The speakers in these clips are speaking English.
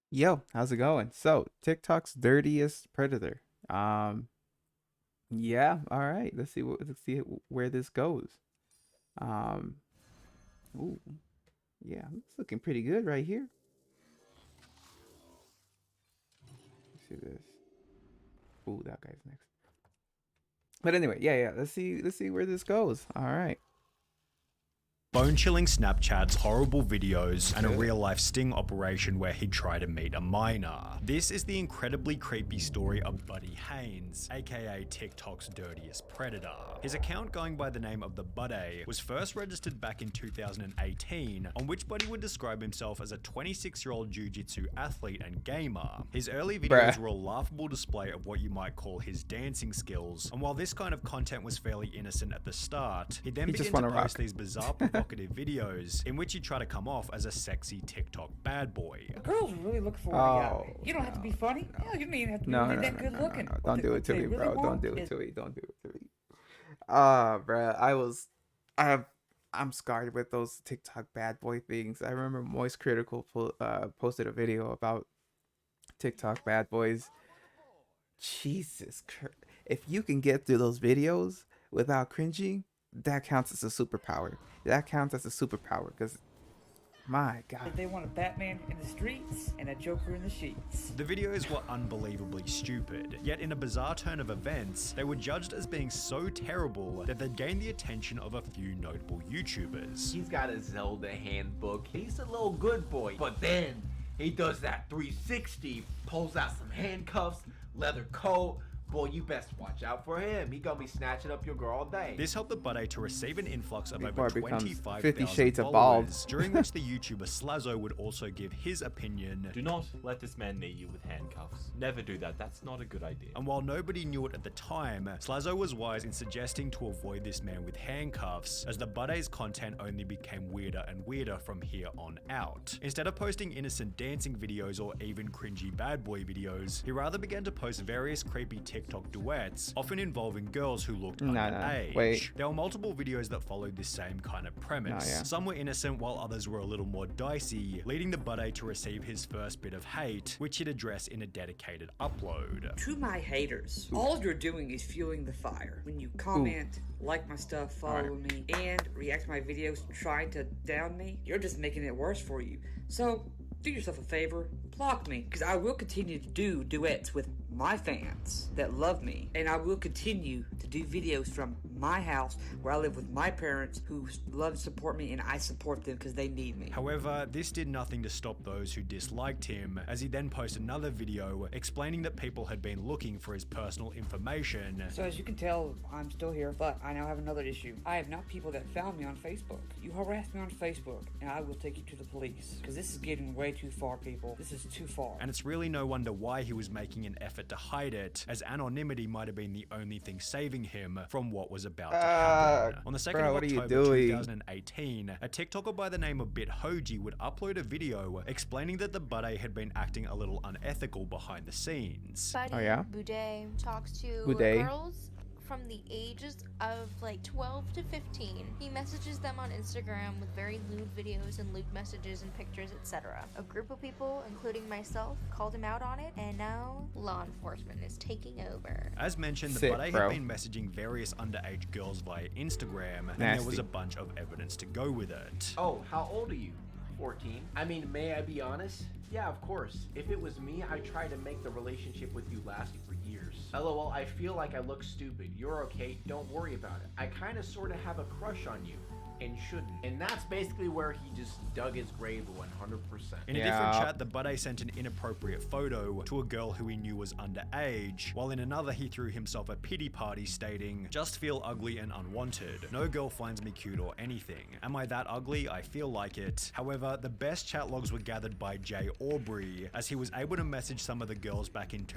Yo, how's it going? So, TikTok's dirtiest predator. Yeah, all right. Let's see where this goes. Um, ooh, yeah, it's looking pretty good right here. Let's see this. Ooh, that guy's next. But anyway, yeah. Let's see where this goes. All right. Bone-chilling Snapchats, horrible videos, and a Good. real-life sting operation where he'd try to meet a minor. This is the incredibly creepy story of Buddy Haynes, aka TikTok's dirtiest predator. His account, going by the name of the Buddy, was first registered back in 2018, on which Buddy would describe himself as a 26-year-old jiu-jitsu athlete and gamer. His early videos Bruh. were a laughable display of what you might call his dancing skills, and while this kind of content was fairly innocent at the start, he then He just began to wanna post rock. these bizarre provocative videos in which he'd try to come off as a sexy TikTok bad boy. Girls really look for a guy. Oh, You don't have to be no, funny. no. Hell, you don't even have to be No, really no, no, that no, good no, no, looking. no. Don't do it to What me, they really bro. Don't want do it is to me. Don't do it to me. Bruh, I have, I'm scarred with those TikTok bad boy things. I remember Moist Critical posted a video about TikTok bad boys. Jesus Christ. If you can get through those videos without cringing, that counts as a superpower. That counts as a superpower because, my God. they want a Batman in the streets and a Joker in the sheets. The videos were unbelievably stupid, yet in a bizarre turn of events, they were judged as being so terrible that they'd gained the attention of a few notable YouTubers. He's got a Zelda handbook. He's a little good boy. But then he does that 360, pulls out some handcuffs, leather coat. Boy, you best watch out for him. He gonna be snatching up your girl all day. This helped the Buddy to receive an influx of Before over it becomes 25,000 50 Shades of followers, Bald. during which the YouTuber Slazzo would also give his opinion. Do not let this man knee you with handcuffs. Never do that. That's not a good idea. And while nobody knew it at the time, Slazzo was wise in suggesting to avoid this man with handcuffs, as the Buddy's content only became weirder and weirder from here on out. Instead of posting innocent dancing videos or even cringy bad boy videos, he rather began to post various creepy TikTok duets, often involving girls who looked underage. Wait. There were multiple videos that followed this same kind of premise. yeah. Some were innocent while others were a little more dicey, leading the Buddy to receive his first bit of hate, which he'd address in a dedicated upload. To my haters, all you're doing is fueling the fire. When you comment, like my stuff, follow me, and react to my videos trying to down me, you're just making it worse for you. So, do yourself a favor, block me, because I will continue to do duets with my fans that love me, and I will continue to do videos from my house where I live with my parents who love and support me, and I support them because they need me. However, this did nothing to stop those who disliked him, as he then posted another video explaining that people had been looking for his personal information. So as you can tell, I'm still here, but I now have another issue. I have not people that found me on Facebook. You harass me on Facebook, and I will take you to the police. Because this is getting way too far, people. This is too far. And it's really no wonder why he was making an effort to hide it, as anonymity might have been the only thing saving him from what was about to happen. On the 2nd bro, of what are you October doing? 2018, a TikToker by the name of BitHoji would upload a video explaining that the Buddy had been acting a little unethical behind the scenes. Buddy Oh, yeah? Boudet talks to Boudet? girls from the ages of like 12 to 15. He messages them on Instagram with very lewd videos and lewd messages and pictures, etc. A group of people, including myself, called him out on it, and now law enforcement is taking over. As mentioned, the Sick, Buddy bro. had been messaging various underage girls via Instagram, and there was Nasty. a bunch of evidence to go with it. Oh, how old are you? 14. I mean, may I be honest? Yeah, of course. If it was me, I'd try to make the relationship with you last for years. LOL, I feel like I look stupid. You're okay, don't worry about it. I kinda sorta have a crush on you. And shouldn't. And that's basically where he just dug his grave 100%. In a different chat, the Buddy sent an inappropriate photo to a girl who he knew was underage, while in another he threw himself a pity party stating, "Just feel ugly and unwanted. No girl finds me cute or anything. Am I that ugly? I feel like it." However, the best chat logs were gathered by Jay Aubrey, as he was able to message some of the girls back in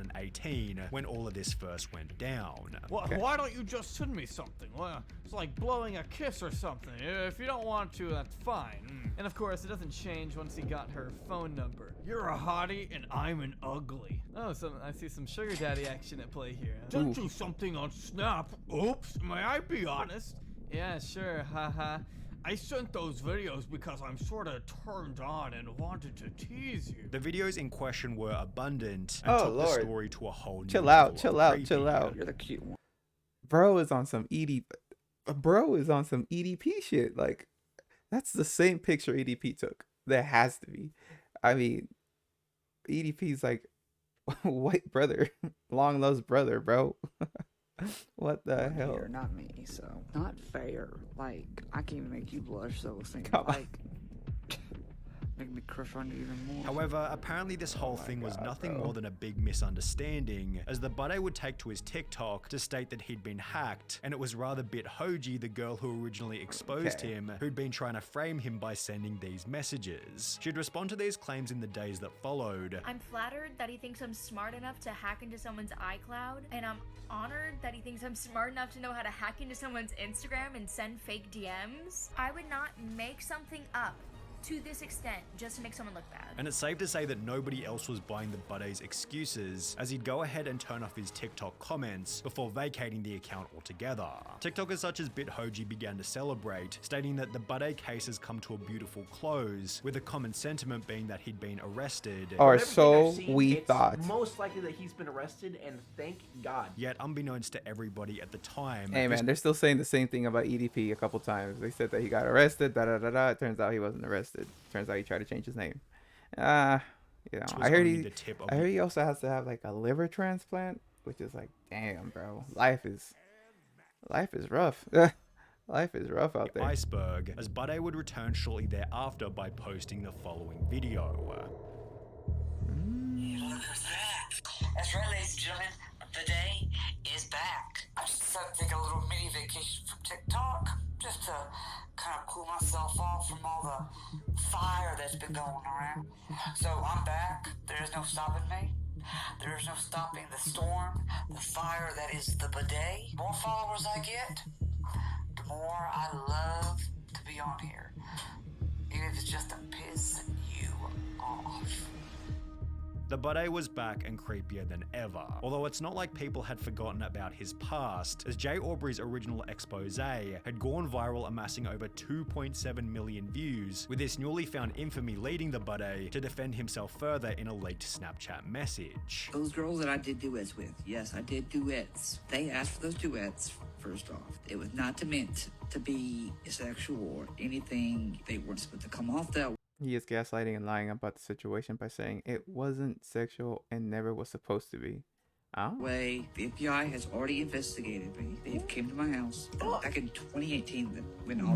2018 when all of this first went down. Why don't you just send me something? Well, it's like blowing a kiss or something. If you don't want to, that's fine. And of course, it doesn't change once he got her phone number. You're a hottie and I'm an ugly. Oh, so I see some sugar daddy action at play here. Sent you something on Snap. Oops, may I be honest? Yeah, sure, haha. I sent those videos because I'm sorta turned on and wanted to tease you. The videos in question were abundant and Oh, took the Lord. story to a whole new Chill out, level of chill out, chill creepy. out. You're the cute one. Bro is on some Bro is on some EDP shit. Like, that's the same picture EDP took. There has to be. I mean, EDP's like white brother, long lost brother, bro. What the One hell? here, not me, so not fair. Like, I can't even make you blush, so it's Come on. like make me crush on you even more. However, apparently this whole thing was God, nothing bro. more than a big misunderstanding, as the buddy would take to his TikTok to state that he'd been hacked, and it was rather Bithoji, the girl who originally exposed Okay. him, who'd been trying to frame him by sending these messages. She'd respond to these claims in the days that followed. I'm flattered that he thinks I'm smart enough to hack into someone's iCloud, and I'm honored that he thinks I'm smart enough to know how to hack into someone's Instagram and send fake DMs. I would not make something up to this extent just to make someone look bad. And it's safe to say that nobody else was buying the buddy's excuses, as he'd go ahead and turn off his TikTok comments before vacating the account altogether. TikTokers such as Bithoji began to celebrate, stating that the buddy case has come to a beautiful close, with a common sentiment being that he'd been arrested. Or From everything so I've seen, we it's thought. most likely that he's been arrested, and thank God. Yet, unbeknownst to everybody at the time, Hey this man, they're still saying the same thing about EDP a couple times. They said that he got arrested, da da da da. It turns out he wasn't arrested. Turns out he tried to change his name. You know, was I heard only the tip of I heard he also has to have like a liver transplant, which is like, damn, bro, life is rough. Life is rough out there. iceberg, as Buddy would return shortly thereafter by posting the following video. Look who's back. That's right, ladies and gentlemen. The day is back. I just decided to take a little mini vacation from TikTok just to kind of cool myself off from all the fire that's been going around. So I'm back. There is no stopping me. There is no stopping the storm, the fire that is the bidet. The more followers I get, the more I love to be on here. Even if it's just to piss you off. The buddy was back and creepier than ever, although it's not like people had forgotten about his past, as Jay Aubrey's original expose had gone viral, amassing over 2.7 million views, with this newly found infamy leading the buddy to defend himself further in a leaked Snapchat message. Those girls that I did duets with, yes, I did duets. They asked for those duets, first off. It was not meant to be sexual or anything. They weren't supposed to come off that He is gaslighting and lying about the situation by saying it wasn't sexual and never was supposed to be. Oh, way. The FBI has already investigated me. They came to my house back in 2018 when all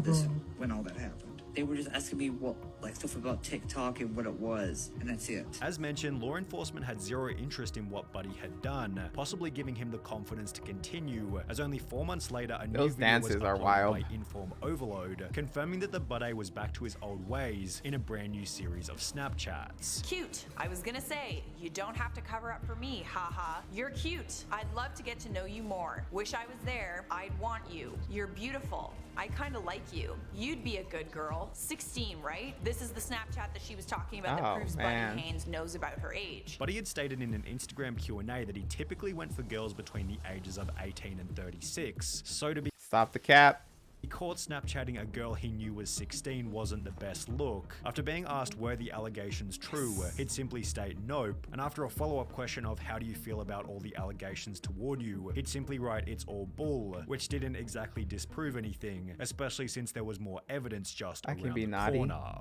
that happened. They were just asking me what, like, stuff about TikTok and what it was, and that's it. As mentioned, law enforcement had zero interest in what Buddy had done, possibly giving him the confidence to continue, as only 4 months later a new Those video was dances are uploaded wild. by Inform Overload, confirming that the Buddy was back to his old ways in a brand new series of Snapchats. Cute. I was gonna say, you don't have to cover up for me, haha. You're cute. I'd love to get to know you more. Wish I was there. I'd want you. You're beautiful. I kinda like you. You'd be a good girl. 16, right? This is the Snapchat that she was talking about that Oh, proves man. Buddy Haynes knows about her age. Buddy had stated in an Instagram Q&A that he typically went for girls between the ages of 18 and 36, so to be stop the cap. caught Snapchatting a girl he knew was 16 wasn't the best look. After being asked were the allegations true, he'd simply state nope, and after a follow-up question of how do you feel about all the allegations toward you, he'd simply write it's all bull, which didn't exactly disprove anything, especially since there was more evidence just I around can be the naughty. corner.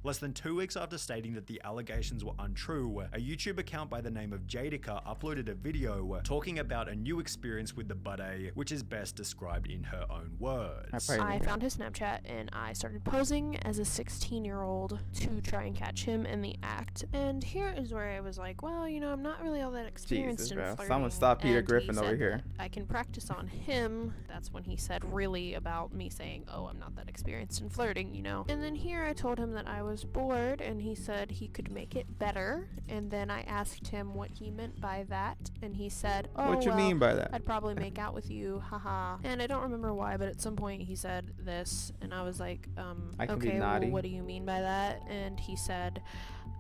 Less than 2 weeks after stating that the allegations were untrue, a YouTube account by the name of Jadica uploaded a video talking about a new experience with the buddy, which is best described in her own words. I found his Snapchat and I started posing as a 16-year-old to try and catch him in the act. And here is where I was like, well, you know, I'm not really all that experienced Jesus, in bro. flirting. Someone stop Peter And he Griffin said over here. that I can practice on him. That's when he said really about me saying, oh, I'm not that experienced in flirting, you know. And then here I told him that I was bored and he said he could make it better. And then I asked him what he meant by that. And he said, oh, What you well, mean by that? I'd probably make out with you, haha. And I don't remember why, but at some point he said this, and I was like, I can be okay, well, naughty. what do you mean by that? And he said,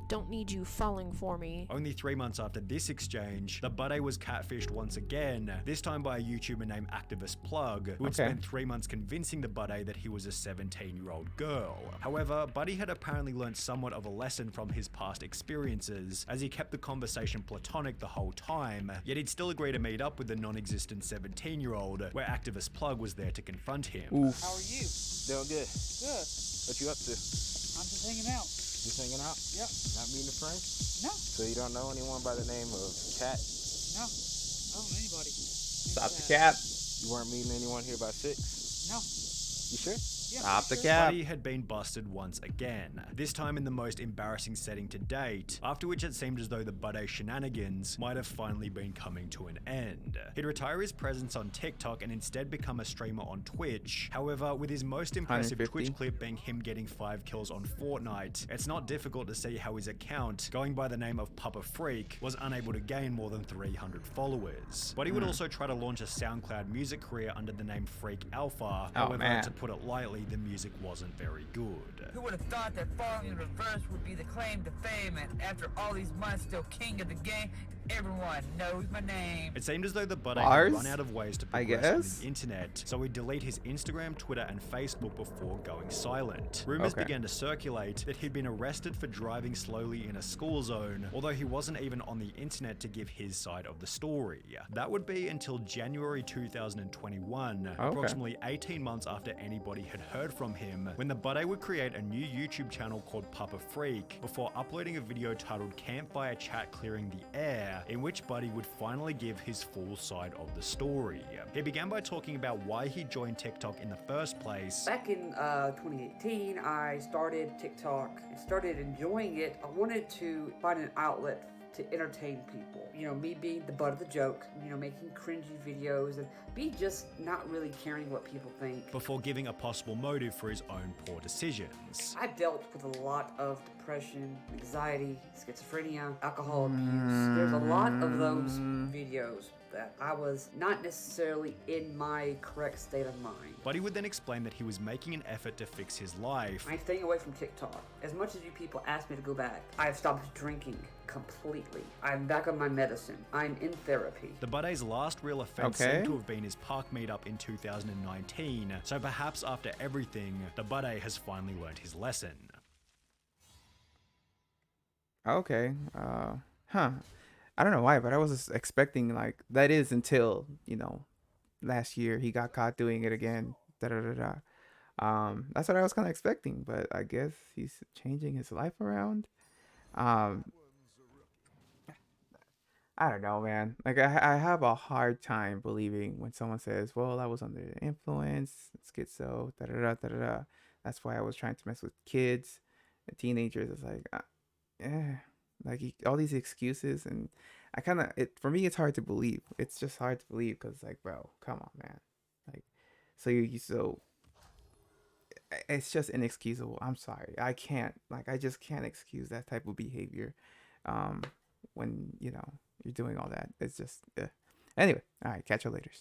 don't need you falling for me. Only 3 months after this exchange, the Buddy was catfished once again, this time by a YouTuber named Activist Plug, who had spent 3 months convincing the Buddy that he was a 17-year-old girl. However, Buddy had apparently learned somewhat of a lesson from his past experiences, as he kept the conversation platonic the whole time, yet he'd still agree to meet up with the non-existent 17-year-old, where Activist Plug was there to confront him. Oof. How are you? Doing good. Good. What you up to? I'm just hanging out. Just hanging out? Yep. Not meeting a friend? No. So you don't know anyone by the name of Cat? No. I don't know anybody. Stop the cap. You weren't meeting anyone here by 6? No. You sure? Yeah, Stop the sure. cap. Buddy had been busted once again, this time in the most embarrassing setting to date, after which it seemed as though the Buddy shenanigans might have finally been coming to an end. He'd retire his presence on TikTok and instead become a streamer on Twitch. However, with his most impressive 150. Twitch clip being him getting 5 kills on Fortnite, it's not difficult to see how his account, going by the name of Papa Freak, was unable to gain more than 300 followers. Buddy would also try to launch a SoundCloud music career under the name Freak Alpha, however, man. to put it lightly, the music wasn't very good. Who would have thought that falling in reverse would be the claim to fame, and after all these months still king of the game? Everyone knows my name. It seemed as though the Buddy Bars? had run out of ways to I progress on guess? the internet, so he'd delete his Instagram, Twitter, and Facebook before going silent. Rumors Okay. began to circulate that he'd been arrested for driving slowly in a school zone, although he wasn't even on the internet to give his side of the story. That would be until January 2021, approximately 18 months after anybody had heard from him, when the Buddy would create a new YouTube channel called Papa Freak, before uploading a video titled Campfire Chat Clearing the Air, in which Buddy would finally give his full side of the story. He began by talking about why he joined TikTok in the first place. Back in 2018, I started TikTok and started enjoying it. I wanted to find an outlet to entertain people. You know, me being the butt of the joke, you know, making cringy videos and me just not really caring what people think. Before giving a possible motive for his own poor decisions. I dealt with a lot of depression, anxiety, schizophrenia, alcohol abuse. There's a lot of those videos that I was not necessarily in my correct state of mind. Buddy would then explain that he was making an effort to fix his life. I'm staying away from TikTok. As much as you people ask me to go back, I've stopped drinking completely. I'm back on my medicine. I'm in therapy. The Buddy's last real offense seemed to have been his park meetup in 2019, so perhaps after everything, the Buddy has finally learned his lesson. Okay. I don't know why, but I was just expecting like that is until, you know, last year he got caught doing it again. Da da da da. That's what I was kind of expecting, but I guess he's changing his life around. I don't know, man. Like I have a hard time believing when someone says, "Well, I was under the influence, schizo, da da da da da." That's why I was trying to mess with kids and teenagers. It's like, yeah. Like all these excuses, and I kind of for me it's hard to believe. It's just hard to believe because like, bro, come on, man. Like, so it's just inexcusable. I'm sorry, I just can't excuse that type of behavior. When you know you're doing all that, it's just anyway. All right, catch you later.